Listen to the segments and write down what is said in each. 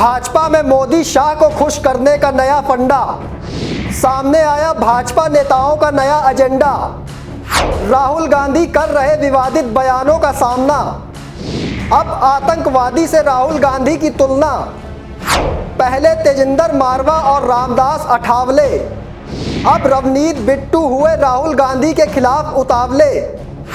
भाजपा में मोदी शाह को खुश करने का नया फंडा। सामने आया भाजपा नेताओं का नया एजेंडा। राहुल गांधी कर रहे विवादित बयानों का सामना। अब आतंकवादी से राहुल गांधी की तुलना। पहले तेजिंदर मारवा और रामदास अठावले, अब रवनीत बिट्टू हुए राहुल गांधी के खिलाफ उतावले।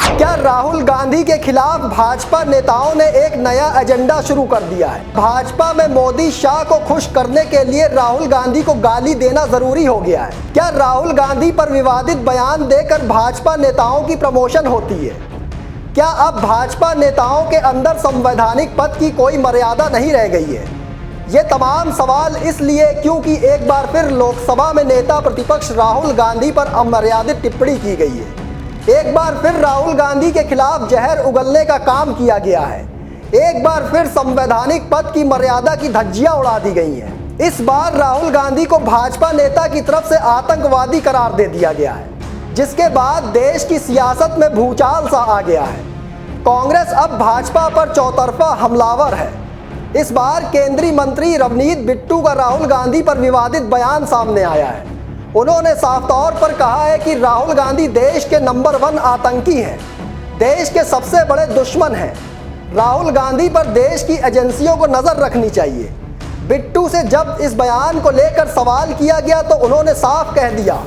क्या राहुल गांधी के खिलाफ भाजपा नेताओं ने एक नया एजेंडा शुरू कर दिया है? भाजपा में मोदी शाह को खुश करने के लिए राहुल गांधी को गाली देना जरूरी हो गया है। क्या राहुल गांधी पर विवादित बयान देकर भाजपा नेताओं की प्रमोशन होती है? क्या अब भाजपा नेताओं के अंदर संवैधानिक पद की कोई मर्यादा नहीं रह गई है? ये तमाम सवाल इसलिए क्योंकि एक बार फिर लोकसभा में नेता प्रतिपक्ष राहुल गांधी पर अमर्यादित टिप्पणी की गई है। एक बार फिर राहुल गांधी के खिलाफ जहर उगलने का काम किया गया है। एक बार फिर संवैधानिक पद की मर्यादा की धज्जियां उड़ा दी गई हैं। इस बार राहुल गांधी को भाजपा नेता की तरफ से आतंकवादी करार दे दिया गया है, जिसके बाद देश की सियासत में भूचाल सा आ गया है। कांग्रेस अब भाजपा पर चौतरफा हमलावर है। इस बार केंद्रीय मंत्री रवनीत बिट्टू का राहुल गांधी पर विवादित बयान सामने आया है। उन्होंने साफ तौर पर कहा है कि राहुल गांधी देश के नंबर 1 आतंकी हैं, देश के सबसे बड़े दुश्मन हैं। राहुल गांधी पर देश की एजेंसियों को नज़र रखनी चाहिए। बिट्टू से जब इस बयान को लेकर सवाल किया गया तो उन्होंने साफ कह दिया,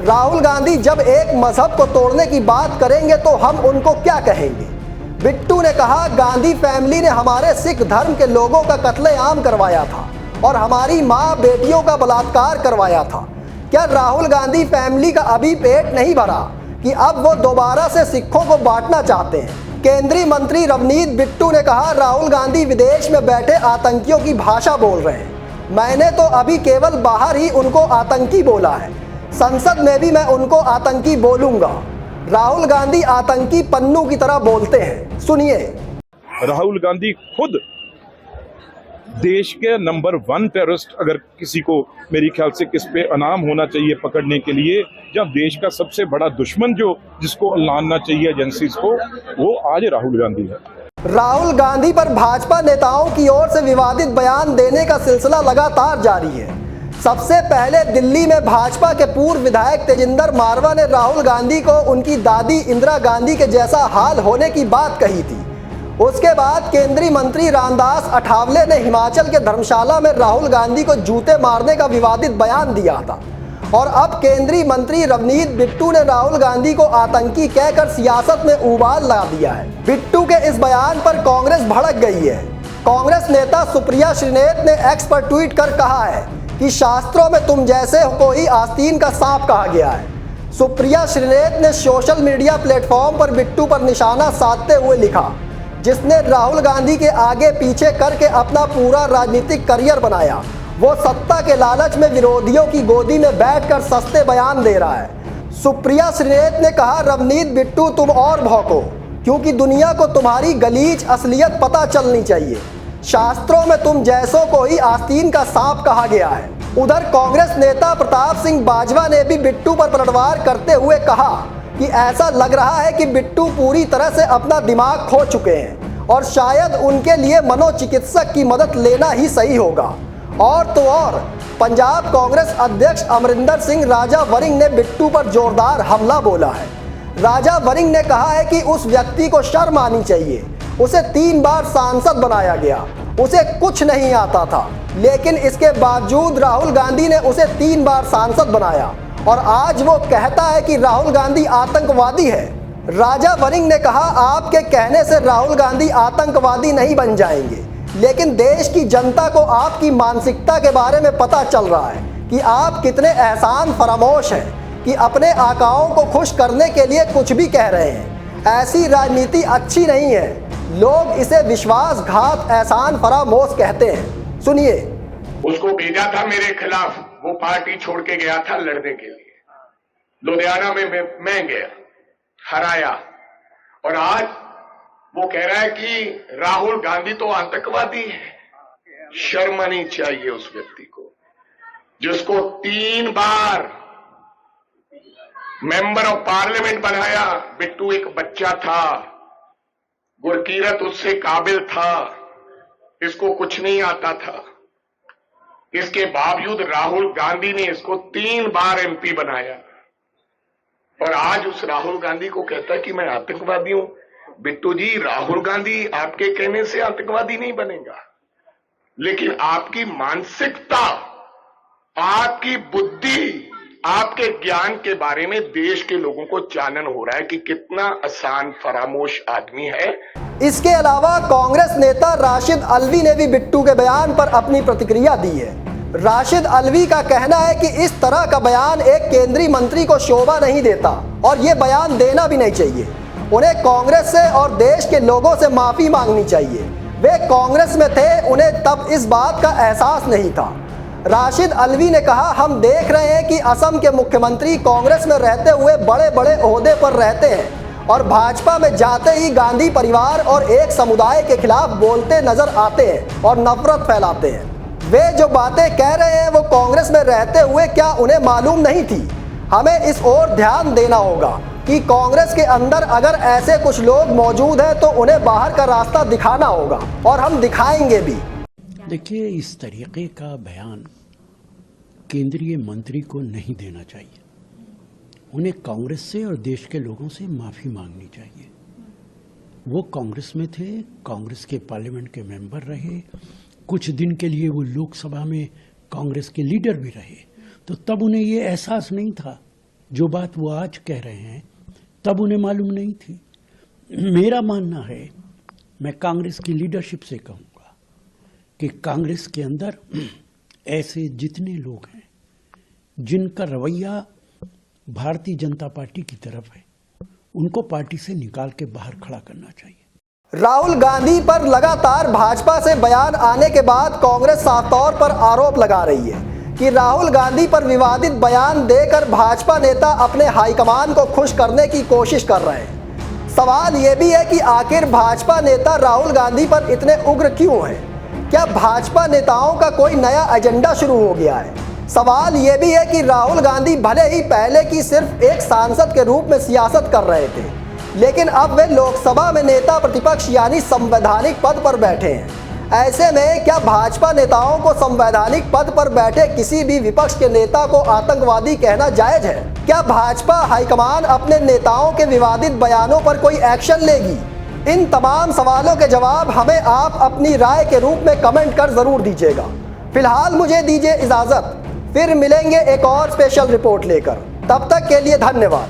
राहुल गांधी जब एक मजहब को तोड़ने की बात करेंगे तो हम उनको क्या कहेंगे। बिट्टू ने कहा, गांधी फैमिली ने हमारे सिख धर्म के लोगों का कत्लेआम करवाया था और हमारी माँ बेटियों का बलात्कार करवाया था। क्या राहुल गांधी फैमिली का अभी पेट नहीं भरा कि अब वो दोबारा से सिखों को बांटना चाहते हैं? केंद्रीय मंत्री रवनीत बिट्टू ने कहा, राहुल गांधी विदेश में बैठे आतंकियों की भाषा बोल रहे हैं। मैंने तो अभी केवल बाहर ही उनको आतंकी बोला है, संसद में भी मैं उनको आतंकी बोलूंगा। राहुल गांधी आतंकी पन्नू की तरह बोलते हैं। सुनिए। राहुल गांधी खुद देश के नंबर 1 टेररिस्ट, अगर किसी को मेरी ख्याल से किस पे इनाम होना चाहिए पकड़ने के लिए, जब देश का सबसे बड़ा दुश्मन जो जिसको लानना चाहिए एजेंसीज को, वो आज राहुल गांधी है। राहुल गांधी पर भाजपा नेताओं की ओर से विवादित बयान देने का सिलसिला लगातार जारी है। सबसे पहले दिल्ली में भाजपा के पूर्व विधायक तेजिंदर मारवा ने राहुल गांधी को उनकी दादी इंदिरा गांधी के जैसा हाल होने की बात कही थी। उसके बाद केंद्रीय मंत्री रामदास अठावले ने हिमाचल के धर्मशाला में राहुल गांधी को जूते मारने का विवादित बयान दिया था। और अब केंद्रीय मंत्री रवनीत बिट्टू ने राहुल गांधी को आतंकी कहकर सियासत में उबाल ला दिया है। बिट्टू के इस बयान पर कांग्रेस भड़क गई है। कांग्रेस नेता सुप्रिया श्रीनेत ने एक्स पर ट्वीट कर कहा है कि शास्त्रों में तुम जैसे को ही आस्तीन का सांप कहा गया है। सुप्रिया श्रीनेत ने सोशल मीडिया प्लेटफॉर्म पर बिट्टू पर निशाना साधते हुए लिखा, जिसने राहुल गांधी के आगे पीछे करके अपना पूरा राजनीतिक करियर बनाया, वो सत्ता के लालच में विरोधियों की गोदी में बैठकर सस्ते बयान दे रहा है। सुप्रिया श्रीनेत ने कहा, रवनीत बिट्टू तुम और भौंको, क्योंकि दुनिया को तुम्हारी गलीच असलियत पता चलनी चाहिए। शास्त्रों में तुम जैसों को ही आस्तीन का सांप कहा गया है। उधर कांग्रेस नेता प्रताप सिंह बाजवा ने भी बिट्टू पर पलटवार करते हुए कहा कि ऐसा लग रहा है कि बिट्टू पूरी तरह से अपना दिमाग खो चुके हैं और शायद उनके लिए मनोचिकित्सक की मदद लेना ही सही होगा। और तो और पंजाब कांग्रेस अध्यक्ष अमरिंदर सिंह राजा वरिंग ने बिट्टू पर जोरदार हमला बोला है। राजा वरिंग ने कहा है कि उस व्यक्ति को शर्म आनी चाहिए। उसे 3 बार सांसद बनाया गया, उसे कुछ नहीं आता था, लेकिन इसके बावजूद राहुल गांधी ने उसे 3 बार सांसद बनाया और आज वो कहता है कि राहुल गांधी आतंकवादी है। राजा वरिंग ने कहा, आपके कहने से राहुल गांधी आतंकवादी नहीं बन जाएंगे, लेकिन देश की जनता को आपकी मानसिकता के बारे में पता चल रहा है कि आप कितने एहसान फरामोश हैं कि अपने आकाओं को खुश करने के लिए कुछ भी कह रहे हैं। ऐसी राजनीति अच्छी नहीं है। लोग इसे विश्वासघात एहसान फरामोश कहते हैं। सुनिए। उसको भेजा था मेरे खिलाफ, वो पार्टी छोड़ के गया था लड़ने के लिए। लुधियाना में मैं गया, हराया, और आज वो कह रहा है कि राहुल गांधी तो आतंकवादी है। शर्म आनी चाहिए उस व्यक्ति को, जिसको 3 बार मेंबर ऑफ पार्लियामेंट बनाया। बिट्टू एक बच्चा था, गुरकीरत उससे काबिल था, इसको कुछ नहीं आता था। इसके बावजूद राहुल गांधी ने इसको 3 बार एमपी बनाया और आज उस राहुल गांधी को कहता है कि मैं आतंकवादी हूं। बिट्टू जी, राहुल गांधी आपके कहने से आतंकवादी नहीं बनेगा, लेकिन आपकी मानसिकता, आपकी बुद्धि, आपके ज्ञान के बारे में देश के लोगों को चानन हो रहा है कि कितना आसान फरामोश आदमी है। इसके अलावा कांग्रेस नेता राशिद अल्वी ने भी बिट्टू के बयान पर अपनी प्रतिक्रिया दी है। राशिद अल्वी का कहना है कि इस तरह का बयान एक केंद्रीय मंत्री को शोभा नहीं देता और ये बयान देना भी नहीं चाहिए। उन्हें कांग्रेस से और देश के लोगों से माफी मांगनी चाहिए। वे कांग्रेस में थे, उन्हें तब इस बात का एहसास नहीं था। राशिद अल्वी ने कहा, हम देख रहे हैं कि असम के मुख्यमंत्री कांग्रेस में रहते हुए बड़े बड़े ओहदे पर रहते हैं और भाजपा में जाते ही गांधी परिवार और एक समुदाय के खिलाफ बोलते नजर आते हैं और नफरत फैलाते हैं। वे जो बातें कह रहे हैं वो कांग्रेस में रहते हुए क्या उन्हें मालूम नहीं थी? हमें इस ओर ध्यान देना होगा कि कांग्रेस के अंदर अगर ऐसे कुछ लोग मौजूद हैं तो उन्हें बाहर का रास्ता दिखाना होगा और हम दिखाएंगे भी। देखिए, इस तरीके का बयान केंद्रीय मंत्री को नहीं देना चाहिए। उन्हें कांग्रेस से और देश के लोगों से माफी मांगनी चाहिए। वो कांग्रेस में थे, कांग्रेस के पार्लियामेंट के मेंबर रहे, कुछ दिन के लिए वो लोकसभा में कांग्रेस के लीडर भी रहे, तो तब उन्हें ये एहसास नहीं था। जो बात वो आज कह रहे हैं तब उन्हें मालूम नहीं थी। मेरा मानना है, मैं कांग्रेस की लीडरशिप से कहूँगा कि कांग्रेस के अंदर ऐसे जितने लोग हैं जिनका रवैया भारतीय जनता पार्टी की तरफ है, उनको पार्टी से निकाल के बाहर खड़ा करना चाहिए। राहुल गांधी पर लगातार भाजपा से बयान आने के बाद कांग्रेस साफ तौर पर आरोप लगा रही है कि राहुल गांधी पर विवादित बयान देकर भाजपा नेता अपने हाईकमान को खुश करने की कोशिश कर रहे हैं। सवाल यह भी है कि आखिर भाजपा नेता राहुल गांधी पर इतने उग्र क्यों हैं? क्या भाजपा नेताओं का कोई नया एजेंडा शुरू हो गया है? सवाल यह भी है कि राहुल गांधी भले ही पहले की सिर्फ एक सांसद के रूप में सियासत कर रहे थे, लेकिन अब वे लोकसभा में नेता प्रतिपक्ष यानी संवैधानिक पद पर बैठे हैं। ऐसे में क्या भाजपा नेताओं को संवैधानिक पद पर बैठे किसी भी विपक्ष के नेता को आतंकवादी कहना जायज है? क्या भाजपा हाईकमान अपने नेताओं के विवादित बयानों पर कोई एक्शन लेगी? इन तमाम सवालों के जवाब हमें आप अपनी राय के रूप में कमेंट कर जरूर दीजिएगा। फिलहाल मुझे दीजिए इजाजत, फिर मिलेंगे एक और स्पेशल रिपोर्ट लेकर। तब तक के लिए धन्यवाद।